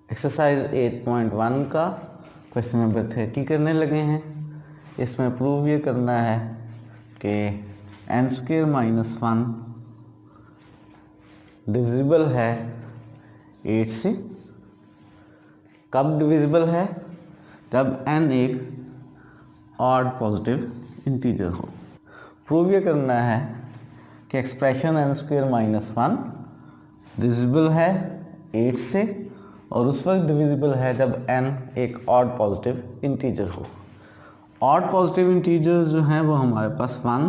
Exercise 8.1 का question number 30 करने लगे हैं। इसमें प्रूव ये करना है कि n² - 1 डिविजिबल है 8 से। कब डिविजिबल है? जब n एक ऑड पॉजिटिव इंटीजर हो। प्रूव ये करना है कि एक्सप्रेशन n² - 1 डिविजिबल है 8 से और उस वक्त डिविजिबल है जब n एक ऑड पॉजिटिव इंटीजर हो। ऑड पॉजिटिव इंटीजर्स जो हैं वो हमारे पास 1,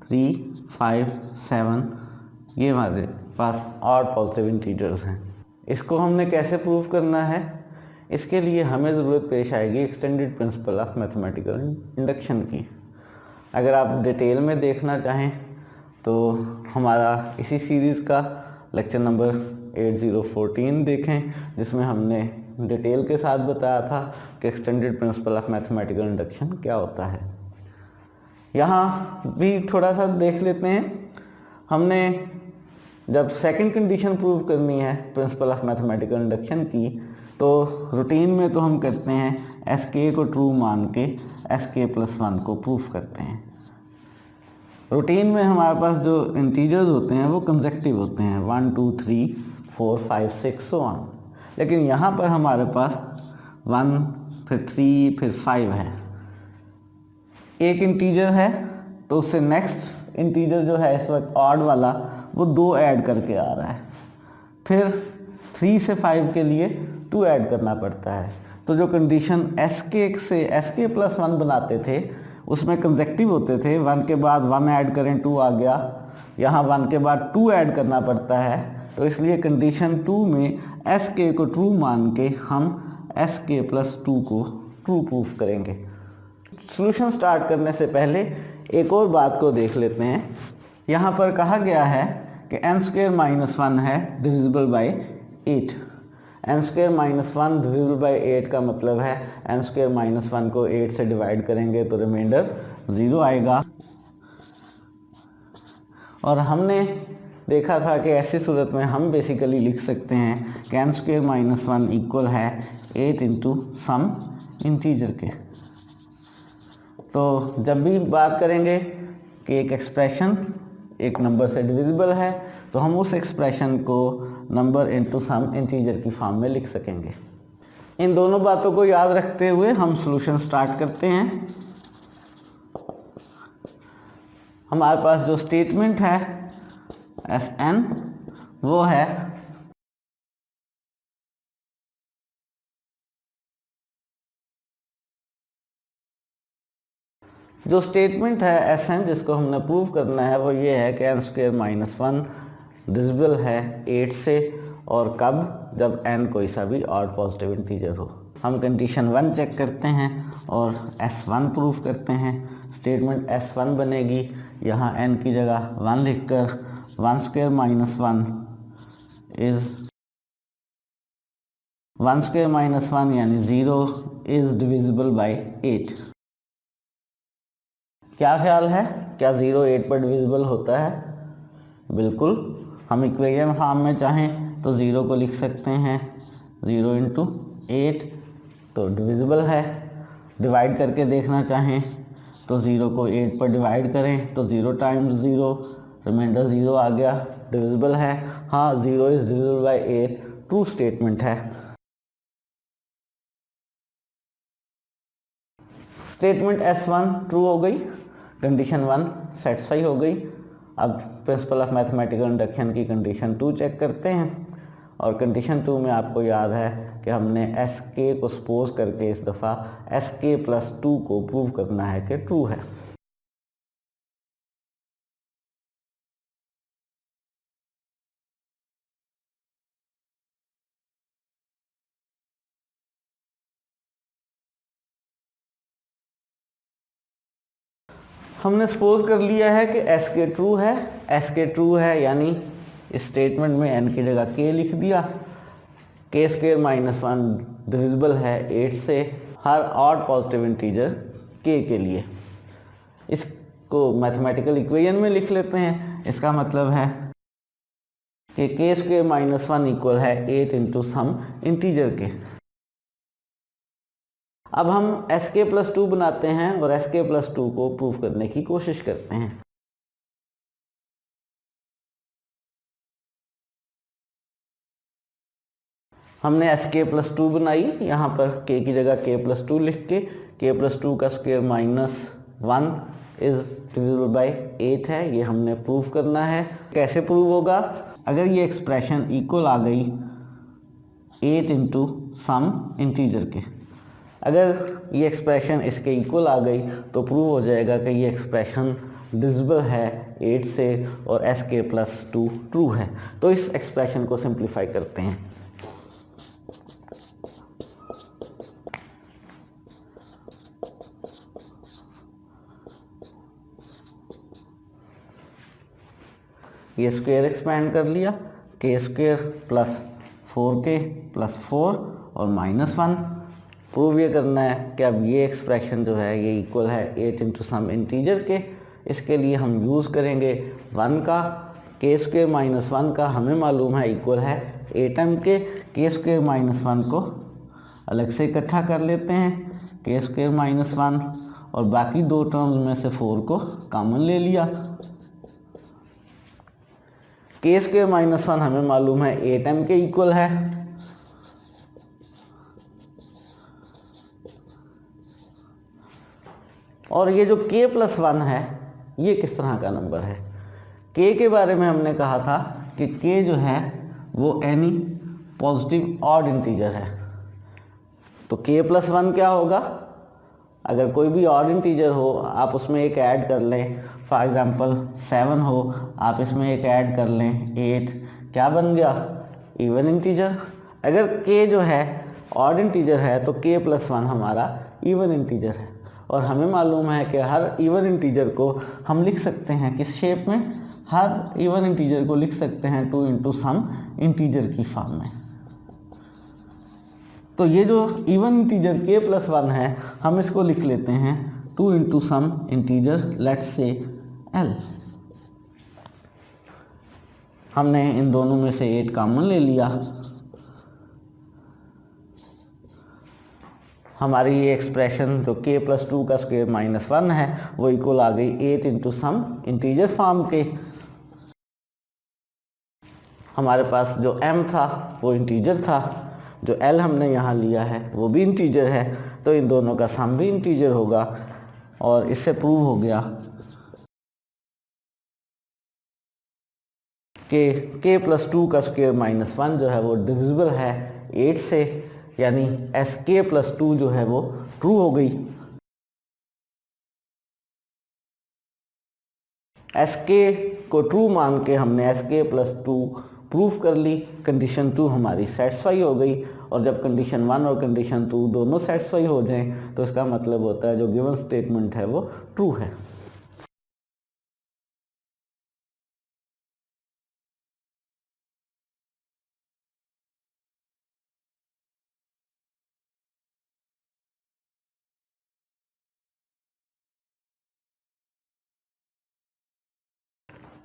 3, 5, 7 ये हमारे पास ऑड पॉजिटिव इंटीजर्स हैं। इसको हमने कैसे प्रूव करना है? इसके लिए हमें ज़रूरत पेश आएगी extended principle of mathematical induction की। अगर आप डिटेल में देखना चाहें तो हमारा इसी सीरीज़ का लेक्चर नंबर 8014 देखें, जिसमें हमने डिटेल के साथ बताया था कि extended principle of mathematical induction क्या होता है। यहाँ भी थोड़ा सा देख लेते हैं। हमने जब सेकंड कंडीशन प्रूव करनी है प्रिंसिपल ऑफ मैथमेटिकल इंडक्शन की, तो रूटीन में तो हम करते हैं SK को ट्रू मान के SK+1 को प्रूफ करते हैं। रूटीन में हमारे पास जो इंटीजर्स होते हैं वो कंसेक्टिव होते हैं 1, 2, 3, 4, 5, 6 सो ऑन। लेकिन यहाँ पर हमारे पास 1 फिर 3 फिर 5 है। एक इंटीजर है तो उससे नेक्स्ट इंटीजर जो है इस वक्त ऑड वाला वो 2 ऐड करके आ रहा है। फिर 3 से 5 के लिए 2 ऐड करना पड़ता है। तो जो कंडीशन SK से SK+1 बनाते थे उसमें कंसेक्टिव होते थे। 1 के बाद 1 ऐड करें 2 आ गया। यहाँ 1 के बाद 2 ऐड करना पड़ता है। तो इसलिए कंडीशन 2 में SK को ट्रू मान के हम SK+2 को ट्रू प्रूफ करेंगे। सॉल्यूशन स्टार्ट करने से पहले एक और बात को देख लेते हैं। यहाँ पर कहा गया है कि n² - 1 है divisible by 8। n² - 1 divisible by 8 का मतलब है n² - 1 को 8 से डिवाइड करेंगे तो रिमाइंडर 0 आएगा। और हमने देखा था कि ऐसी सूरत में हम बेसिकली लिख सकते हैं कि n² - 1 इक्वल है 8 इंटू सम इंटीजर के। तो जब भी बात करेंगे कि एक एक्सप्रेशन एक नंबर से डिविजिबल है तो हम उस एक्सप्रेशन को नंबर इनटू सम इंटीजर की फॉर्म में लिख सकेंगे। इन दोनों बातों को याद रखते हुए हम सॉल्यूशन स्टार्ट करते हैं। हमारे पास जो स्टेटमेंट है Sn वो है जो स्टेटमेंट है Sn जिसको हमने प्रूव करना है वो ये है कि n² - 1 डिविजिबल है 8 से। और कब? जब n कोई सा भी ऑड पॉजिटिव इंटीजर हो। हम कंडीशन 1 चेक करते हैं और S1 प्रूफ करते हैं। स्टेटमेंट S1 बनेगी, यहाँ n की जगह 1 लिखकर 1² - 1 यानी 0 इज़ डिविजिबल बाय 8। क्या ख्याल है, क्या 0 8 पर डिविजिबल होता है? बिल्कुल। हम इक्वेशन फॉर्म में चाहें तो 0 को लिख सकते हैं 0 इंटू 8 तो डिविजिबल है। डिवाइड करके देखना चाहें तो 0 को 8 पर डिवाइड करें तो 0 टाइम्स 0 रिमाइंडर 0 आ गया, डिविजिबल है। हाँ, 0 is divisible by 8 true statement है। स्टेटमेंट S1 ट्रू हो गई, कंडीशन 1 सेटिस्फाई हो गई। अब प्रिंसिपल ऑफ मैथमेटिकल इंडक्शन की कंडीशन 2 चेक करते हैं। और कंडीशन 2 में आपको याद है कि हमने SK को सपोज करके इस दफ़ा SK+2 को प्रूव करना है कि ट्रू है। हमने सपोज कर लिया है कि SK ट्रू है। SK ट्रू है यानी इस स्टेटमेंट में n की जगह k लिख दिया। k² - 1 डिविजिबल है 8 से हर ऑड पॉजिटिव इंटीजर k के लिए। इसको मैथमेटिकल इक्वेशन में लिख लेते हैं। इसका मतलब है कि के स्क्वायर माइनस 1 इक्वल है 8 इंटू सम इंटीजर के। अब हम एस के प्लस 2 बनाते हैं और एस के प्लस 2 को प्रूव करने की कोशिश करते हैं। हमने एस के प्लस 2 बनाई, यहाँ पर के की जगह के प्लस 2 लिख के प्लस 2 का square minus 1 is divisible by 8 है, ये हमने प्रूव करना है। कैसे प्रूव होगा? अगर ये एक्सप्रेशन इक्वल आ गई 8 इंटू सम इंटीजर के, अगर ये एक्सप्रेशन इसके इक्वल आ गई तो प्रूव हो जाएगा कि ये एक्सप्रेशन डिविजिबल है 8 से और एस के प्लस 2 ट्रू है। तो इस एक्सप्रेशन को सिंप्लीफाई करते हैं। ये स्क्वायर एक्सपेंड कर लिया, के स्क्वायर प्लस 4k प्लस 4 और माइनस 1। प्रूव ये करना है कि अब ये एक्सप्रेशन जो है ये इक्वल है 8 इंटू सम इंटीजर के। इसके लिए हम यूज़ करेंगे 1 का, के स्क्वायर माइनस 1 का हमें मालूम है इक्वल है 8m के स्क्वायर माइनस 1 को अलग से इकट्ठा कर लेते हैं, के स्क्वायर माइनस 1 और बाकी दो टर्म्स में से 4 को कॉमन ले लिया। के स्क्वायर माइनस 1 हमें मालूम है 8m के इक्वल है, और ये जो k प्लस 1 है ये किस तरह का नंबर है? k के बारे में हमने कहा था कि k जो है वो एनी पॉजिटिव ऑड इंटीजर है। तो k प्लस 1 क्या होगा? अगर कोई भी ऑड इंटीजर हो आप उसमें एक ऐड कर लें, फॉर एग्जांपल 7 हो, आप इसमें एक ऐड कर लें 8, क्या बन गया? Even integer. अगर k जो है ऑड इंटीजर है तो k प्लस 1 हमारा इवन इंटीजर है, और हमें मालूम है कि हर इवन इंटीजर को हम लिख सकते हैं किस शेप में? हर इवन इंटीजर को लिख सकते हैं 2 इंटू सम इंटीजर की फॉर्म में। तो ये जो इवन इंटीजर k प्लस 1 है हम इसको लिख लेते हैं 2 into some integer let's say l। हमने इन दोनों में से 8 कॉमन ले लिया, हमारी ये एक्सप्रेशन जो k प्लस 2 का स्क्वायर माइनस 1 है वो इक्वल आ गई 8 इंटू सम इंटीजर फॉर्म के। हमारे पास जो m था वो इंटीजर था, जो l हमने यहाँ लिया है वो भी इंटीजर है, तो इन दोनों का सम भी इंटीजर होगा। और इससे प्रूव हो गया कि k प्लस 2 का स्क्वायर माइनस 1 जो है वो डिविजिबल है 8 से, यानी एस के प्लस 2 जो है वो ट्रू हो गई। एस के को ट्रू मान के हमने एस के प्लस 2 प्रूफ कर ली, कंडीशन 2 हमारी सेटिस्फाई हो गई। और जब कंडीशन 1 और कंडीशन 2 दोनों सेटिस्फाई हो जाएं तो इसका मतलब होता है जो गिवन स्टेटमेंट है वो ट्रू है।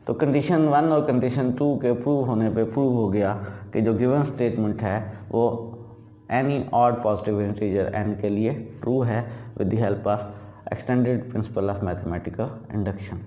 तो कंडीशन 1 और कंडीशन 2 के प्रूव होने पे प्रूव हो गया कि जो गिवन स्टेटमेंट है वो any odd positive integer n के लिए ट्रू है with the help of extended principle of mathematical induction.